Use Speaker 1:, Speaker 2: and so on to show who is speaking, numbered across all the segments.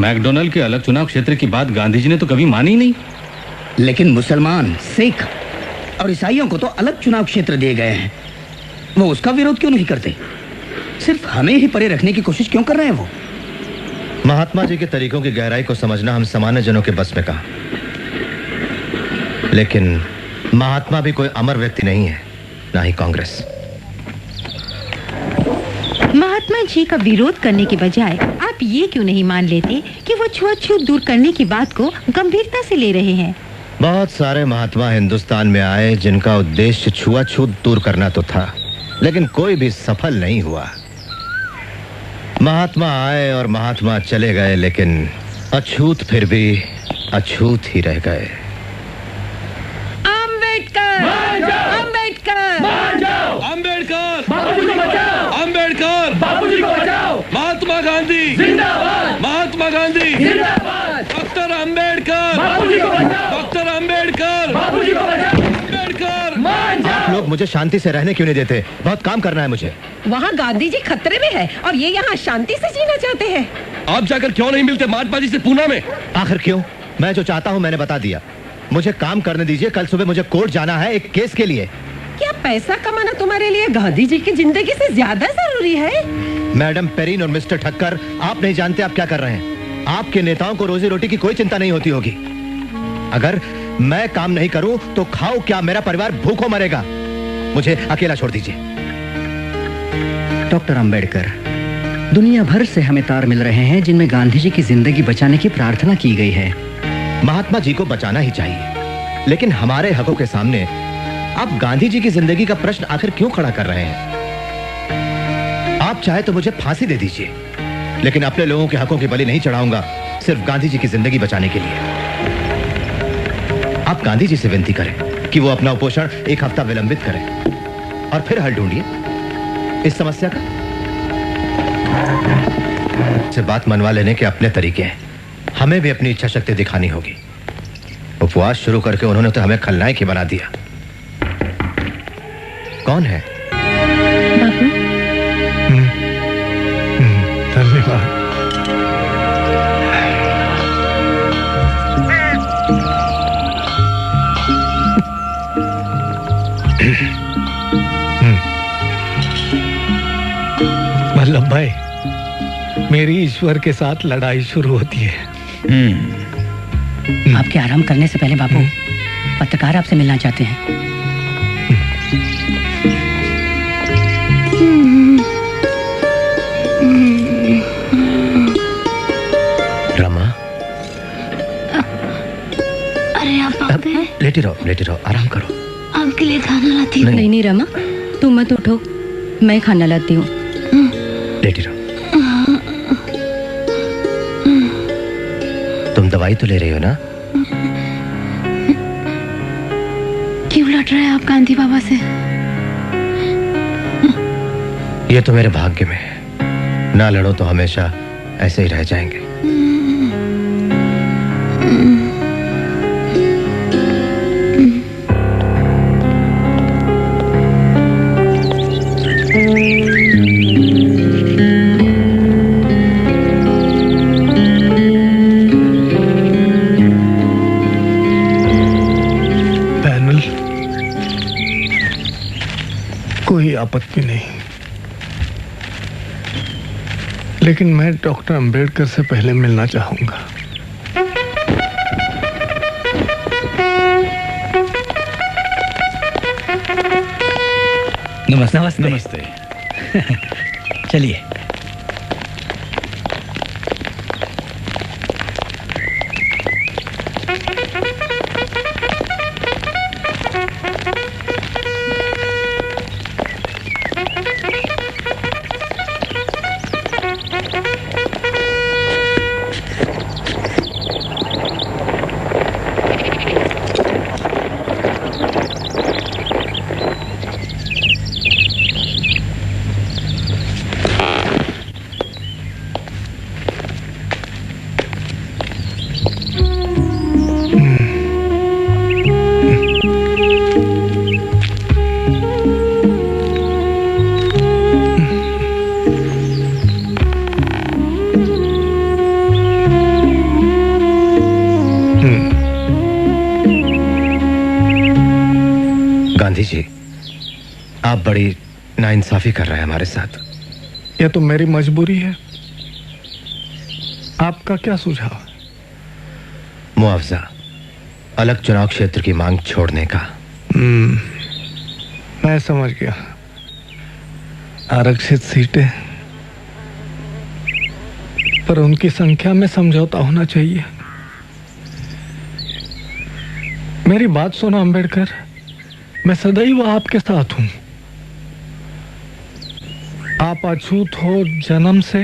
Speaker 1: McDonald के अलग चुनाव क्षेत्र की बात गांधी जी ने तो कभी मानी नहीं।
Speaker 2: लेकिन मुसलमान, सिख और ईसाइयों को तो अलग चुनाव क्षेत्र दिए गए हैं। वो उसका विरोध क्यों नहीं करते? सिर्फ हमें ही परे रखने की कोशिश क्यों कर रहे हैं वो?
Speaker 3: महात्मा जी के तरीकों की गहराई को समझना हम सामान्य जनों के बस में कहा। लेकिन महात्मा भी कोई अमर व्यक्ति नहीं है, ना ही कांग्रेस।
Speaker 4: महात्मा जी का विरोध करने के बजाय आप ये क्यों नहीं मान लेते कि वो छुआछूत दूर करने की बात को गंभीरता से ले रहे हैं?
Speaker 3: बहुत सारे महात्मा हिंदुस्तान में आए जिनका उद्देश्य छुआछूत दूर करना तो था, लेकिन कोई भी सफल नहीं हुआ। महात्मा आए और महात्मा चले गए, लेकिन अछूत फिर भी अछूत ही रह गए।
Speaker 4: अम्बेडकर, अम्बेडकर,
Speaker 1: अम्बेडकर,
Speaker 5: बापूजी को बचाओ,
Speaker 1: अम्बेडकर,
Speaker 5: बापूजी को बचाओ,
Speaker 1: महात्मा गांधी
Speaker 5: जिंदाबाद,
Speaker 1: महात्मा गांधी
Speaker 5: जिंदाबाद,
Speaker 1: डॉक्टर अम्बेडकर,
Speaker 5: बापूजी को बचाओ,
Speaker 1: डॉक्टर अम्बेडकर,
Speaker 5: बापूजी को बचाओ,
Speaker 1: अम्बेडकर।
Speaker 5: मान जाओ।
Speaker 3: आप लोग मुझे शांति से रहने क्यों नहीं देते? बहुत काम करना है मुझे।
Speaker 6: वहाँ गांधी जी खतरे में है और ये यहाँ शांति से जीना चाहते हैं।
Speaker 1: आप जाकर क्यों नहीं मिलते महात्मा जी से पूना में?
Speaker 3: आखिर क्यों? मैं जो चाहता हूँ मैंने बता दिया। मुझे काम करने दीजिए। कल सुबह मुझे कोर्ट जाना है एक केस के लिए।
Speaker 6: क्या पैसा कमाना तुम्हारे लिए गांधी जी की जिंदगी से ज्यादा जरूरी है?
Speaker 3: मैडम पेरिन और मिस्टर ठक्कर, आप नहीं जानते आप क्या कर रहे हैं। आपके नेताओं को रोजी रोटी की कोई चिंता नहीं होती होगी। अगर मैं काम नहीं करूं तो खाओ क्या, मेरा परिवार भूखों मरेगा। मुझे अकेला छोड़ दीजिए।
Speaker 2: डॉक्टर अंबेडकर, दुनिया भर से हमें तार मिल रहे हैं जिनमें गांधी जी की जिंदगी बचाने की प्रार्थना की गई है।
Speaker 3: महात्मा जी को बचाना ही चाहिए, लेकिन हमारे हकों के सामने आप गांधी जी की जिंदगी का प्रश्न आखिर क्यों खड़ा कर रहे हैं? आप चाहे तो मुझे फांसी दे दीजिए, लेकिन अपने लोगों के हकों की बलि नहीं चढ़ाऊंगा सिर्फ गांधी जी की जिंदगी बचाने के लिए। आप गांधी जी से विनती करें कि वो अपना उपोषण एक हफ्ता विलंबित करें और फिर हल ढूंढिए इस समस्या का। से बात मनवा लेने के अपने तरीके हैं, हमें भी अपनी इच्छा शक्ति दिखानी होगी। उपवास शुरू करके उन्होंने तो हमें खलनायक ही बना दिया। कौन है?
Speaker 4: बापू,
Speaker 7: धन्यवाद। वल्लभ भाई, मेरी ईश्वर के साथ लड़ाई शुरू होती है।
Speaker 2: आपके आराम करने से पहले बापू, पत्रकार आपसे मिलना चाहते हैं।
Speaker 3: रमा,
Speaker 4: अरे आप
Speaker 3: लेटी रहो, आराम करो।
Speaker 4: आपके लिए खाना लाती हूँ।
Speaker 3: नहीं।
Speaker 4: नहीं रमा, तुम मत उठो, मैं खाना लाती हूँ।
Speaker 3: लेटी रहो। तुम दवाई तो ले रही हो ना?
Speaker 4: क्यों लड़ रहे हैं आप गांधी बाबा से?
Speaker 3: ये तो मेरे भाग्य में है। ना लड़ो तो हमेशा ऐसे ही रह जाएंगे।
Speaker 7: पैनल, कोई आपत्ति नहीं, लेकिन मैं डॉक्टर अंबेडकर से पहले मिलना चाहूंगा।
Speaker 2: नमस्ते।
Speaker 1: नमस्ते।
Speaker 2: चलिए।
Speaker 3: आप बड़ी नाइंसाफी कर रहे हैं हमारे साथ।
Speaker 7: यह तो मेरी मजबूरी है। आपका क्या सुझाव है?
Speaker 3: मुआवजा, अलग चुनाव क्षेत्र की मांग छोड़ने का।
Speaker 7: मैं समझ गया। आरक्षित सीटें, पर उनकी संख्या में समझौता होना चाहिए। मेरी बात सुनो अंबेडकर, मैं सदैव आपके साथ हूं। आप अछूत हो जन्म से,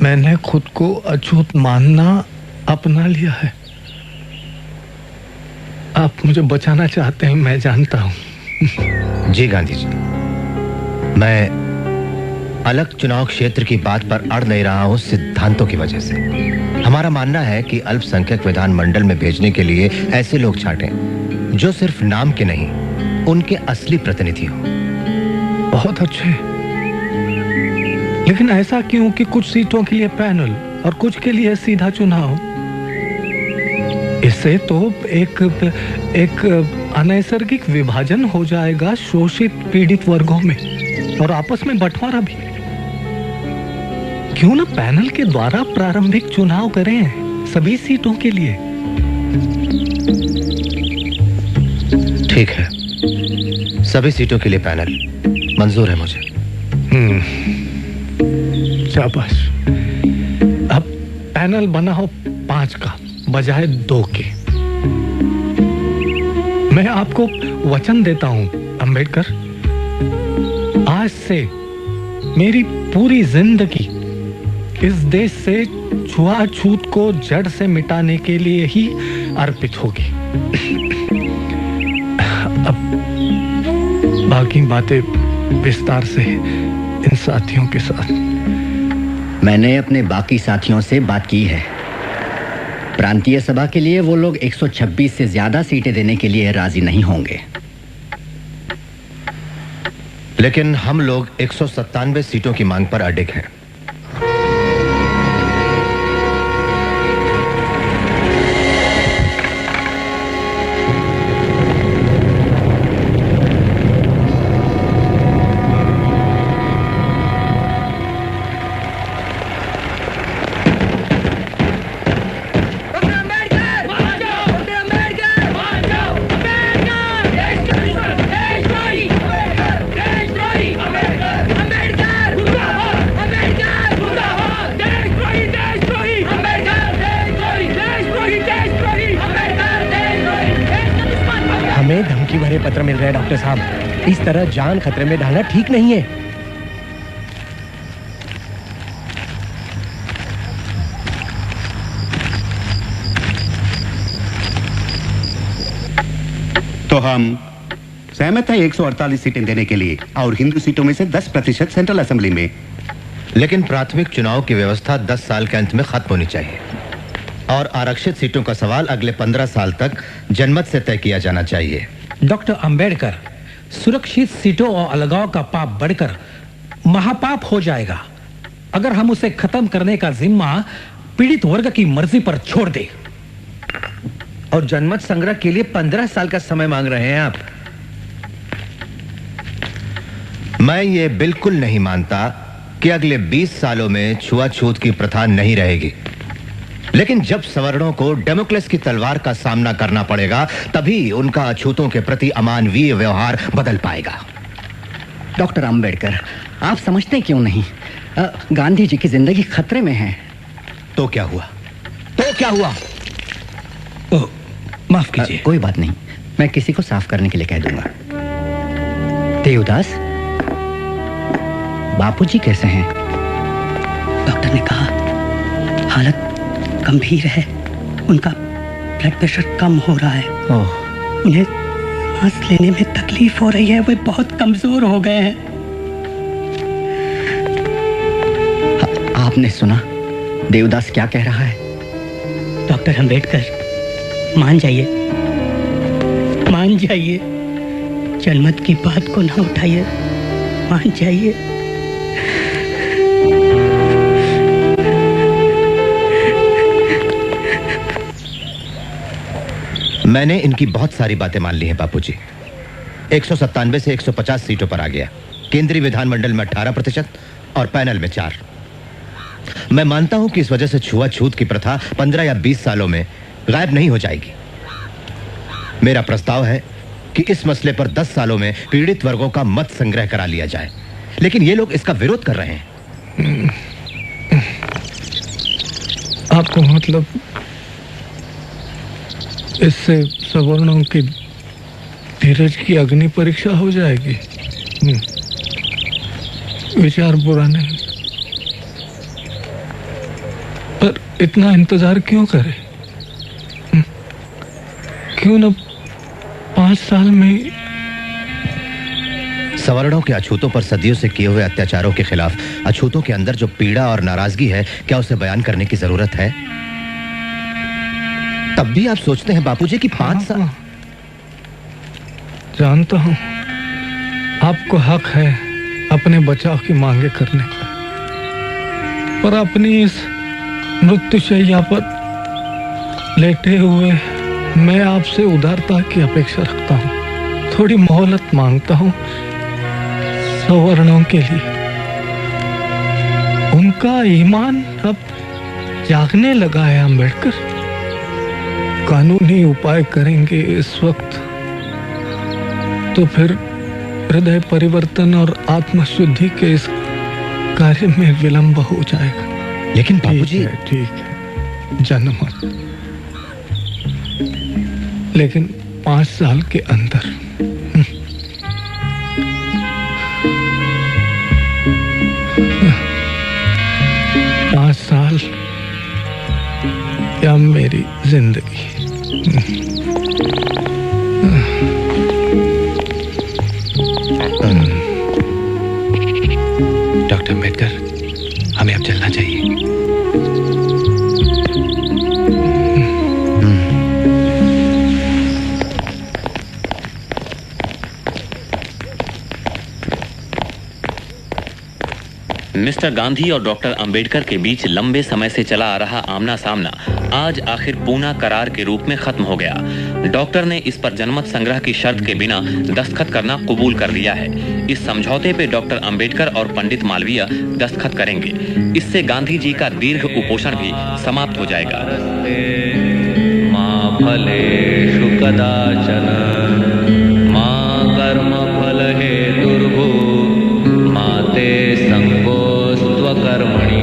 Speaker 7: मैंने खुद को अछूत मानना अपना लिया है। आप मुझे बचाना चाहते हैं, मैं जानता हूं।
Speaker 3: जी गांधी जी, मैं अलग चुनाव क्षेत्र की बात पर अड़ नहीं रहा हूं सिद्धांतों की वजह से। हमारा मानना है कि अल्पसंख्यक विधानमंडल में भेजने के लिए ऐसे लोग छांटें जो सिर्फ नाम के नहीं, उनके असली प्रतिनिधि हो।
Speaker 7: बहुत अच्छे, लेकिन ऐसा क्यों कि कुछ सीटों के लिए पैनल और कुछ के लिए सीधा चुनाव? इससे तो एक अनैसर्गिक विभाजन हो जाएगा शोषित पीड़ित वर्गों में, और आपस में बंटवारा भी। क्यों ना पैनल के द्वारा प्रारंभिक चुनाव करें सभी सीटों के लिए?
Speaker 3: ठीक है, सभी सीटों के लिए पैनल मंजूर है मुझे।
Speaker 7: शाबाश। अब पैनल बना हो 5 का बजाय 2 के। मैं आपको वचन देता हूं अंबेडकर, आज से मेरी पूरी जिंदगी इस देश से छुआछूत को जड़ से मिटाने के लिए ही अर्पित होगी। अब बाकी बातें विस्तार से इन साथियों के साथ।
Speaker 2: मैंने अपने बाकी साथियों से बात की है। प्रांतीय सभा के लिए वो लोग 126 से ज्यादा सीटें देने के लिए राजी नहीं होंगे।
Speaker 3: लेकिन हम लोग 197 सीटों की मांग पर अडिग हैं।
Speaker 8: हमें धमकी भरे पत्र मिल रहे हैं डॉक्टर साहब। इस तरह जान खतरे में डालना ठीक नहीं है।
Speaker 9: तो हम सहमत हैं 148 सीटें देने के लिए, और हिंदू सीटों में से 10% सेंट्रल असेंबली में।
Speaker 3: लेकिन प्राथमिक चुनाव की व्यवस्था 10 साल के अंत में खत्म होनी चाहिए, और आरक्षित सीटों का सवाल अगले 15 साल तक जनमत से तय किया जाना चाहिए।
Speaker 10: डॉक्टर अंबेडकर, सुरक्षित सीटों और अलगाव का पाप बढ़कर महापाप हो जाएगा अगर हम उसे खत्म करने का जिम्मा पीड़ित वर्ग की मर्जी पर छोड़ दे।
Speaker 11: और जनमत संग्रह के लिए 15 साल का समय मांग रहे हैं आप।
Speaker 3: मैं ये बिल्कुल नहीं मानता कि अगले 20 सालों में छुआछूत की प्रथा नहीं रहेगी, लेकिन जब सवर्णों को डेमोक्रेसी की तलवार का सामना करना पड़ेगा, तभी उनका अछूतों के प्रति अमानवीय व्यवहार बदल पाएगा।
Speaker 2: डॉक्टर अंबेडकर, आप समझते क्यों नहीं? गांधी जी की जिंदगी खतरे में है।
Speaker 3: तो क्या हुआ?
Speaker 2: माफ कीजिए। कोई बात नहीं, मैं किसी को साफ करने के लिए कह दूंगा। देवदास, बापूजी कैसे हैं? डॉक्टर ने कहा हालत गंभीर है, उनका ब्लड प्रेशर कम हो रहा है। उन्हें सांस लेने में तकलीफ हो रही है, वे बहुत कमजोर हो गए हैं। आपने सुना देवदास क्या कह रहा है?
Speaker 12: डॉक्टर अंबेडकर, मान जाइए, जनमत की बात को ना उठाइए, मान जाइए।
Speaker 3: मैंने इनकी बहुत सारी बातें मान ली हैं बापूजी, 197 से 150 सीटों पर आ गया। केंद्रीय विधानमंडल में 18% और पैनल में 4। मैं मानता हूं कि इस वजह से छुआछूत की प्रथा 15 या 20 सालों में गायब नहीं हो जाएगी। मेरा प्रस्ताव है कि इस मसले पर 10 सालों में पीड़ित वर्गों का मत संग्रह करा लिया जाए, लेकिन ये लोग इसका विरोध कर रहे हैं।
Speaker 7: आपको मतलब इससे सवर्णों की धीरज की अग्नि परीक्षा हो जाएगी? विचार बुरा नहीं, पर इतना इंतजार क्यों करें? क्यों न 5 साल में?
Speaker 3: सवर्णों के अछूतों पर सदियों से किए हुए अत्याचारों के खिलाफ अछूतों के अंदर जो पीड़ा और नाराजगी है, क्या उसे बयान करने की जरूरत है? तब भी आप सोचते हैं बापूजी कि 5 साल?
Speaker 7: जानता हूं आपको हक है अपने बचाव की मांगे करने का, पर अपनी इस मृत्युशैया पर लेटे हुए मैं आपसे उदारता की अपेक्षा रखता हूं। थोड़ी मोहलत मांगता हूं सवर्णों के लिए। उनका ईमान अब जागने लगा है अंबेडकर। कानूनी उपाय करेंगे इस वक्त तो फिर हृदय परिवर्तन और आत्मशुद्धि के इस कार्य में विलंब हो जाएगा।
Speaker 3: लेकिन बाबूजी,
Speaker 7: ठीक है जनमत, लेकिन 5 साल के अंदर। 5 साल या मेरी जिंदगी।
Speaker 13: डॉक्टर अम्बेडकर, हमें अब चलना चाहिए।
Speaker 14: मिस्टर गांधी और डॉक्टर अंबेडकर के बीच लंबे समय से चला आ रहा आमना सामना आज आखिर पूना करार के रूप में खत्म हो गया। डॉक्टर ने इस पर जनमत संग्रह की शर्त के बिना दस्तखत करना कबूल कर लिया है। इस समझौते पे डॉक्टर अंबेडकर और पंडित मालवीय दस्तखत करेंगे। इससे गांधी जी का दीर्घ कुपोषण भी समाप्त हो जाएगा।
Speaker 15: मां फलेषु कदाचन मां कर्म फल हेतुर्भु माते संगोस्त्वकर्मणि।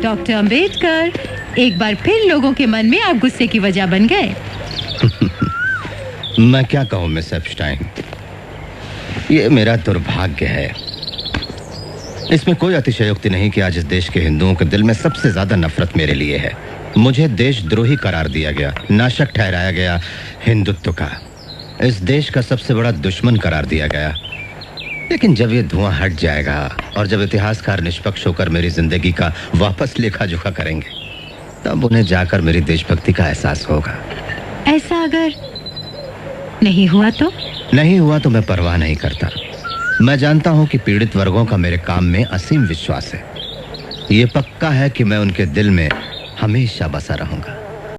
Speaker 4: डॉक्टर अंबेडकर, एक बार फिर लोगों के मन में आप गुस्से की वजह बन गए।
Speaker 3: मैं क्या कहूं मिस एप्स्टाइन, ये मेरा दुर्भाग्य है। इसमें कोई अतिशयोक्ति नहीं कि आज इस देश के हिंदुओं के दिल में सबसे ज्यादा नफरत मेरे लिए है। मुझे देशद्रोही करार दिया गया, नाशक ठहराया गया हिंदुत्व का, इस देश का सबसे बड़ा दुश्मन करार दिया गया। लेकिन जब ये धुआं हट जाएगा और जब इतिहासकार निष्पक्ष होकर मेरी जिंदगी का वापस लेखा जोखा करेंगे, तब उन्हें जाकर मेरी देशभक्ति का एहसास होगा।
Speaker 4: ऐसा अगर नहीं हुआ तो?
Speaker 3: नहीं हुआ तो मैं परवाह नहीं करता। मैं जानता हूं कि पीड़ित वर्गों का मेरे काम में असीम विश्वास है। ये पक्का है कि मैं उनके दिल में हमेशा बसा रहूंगा।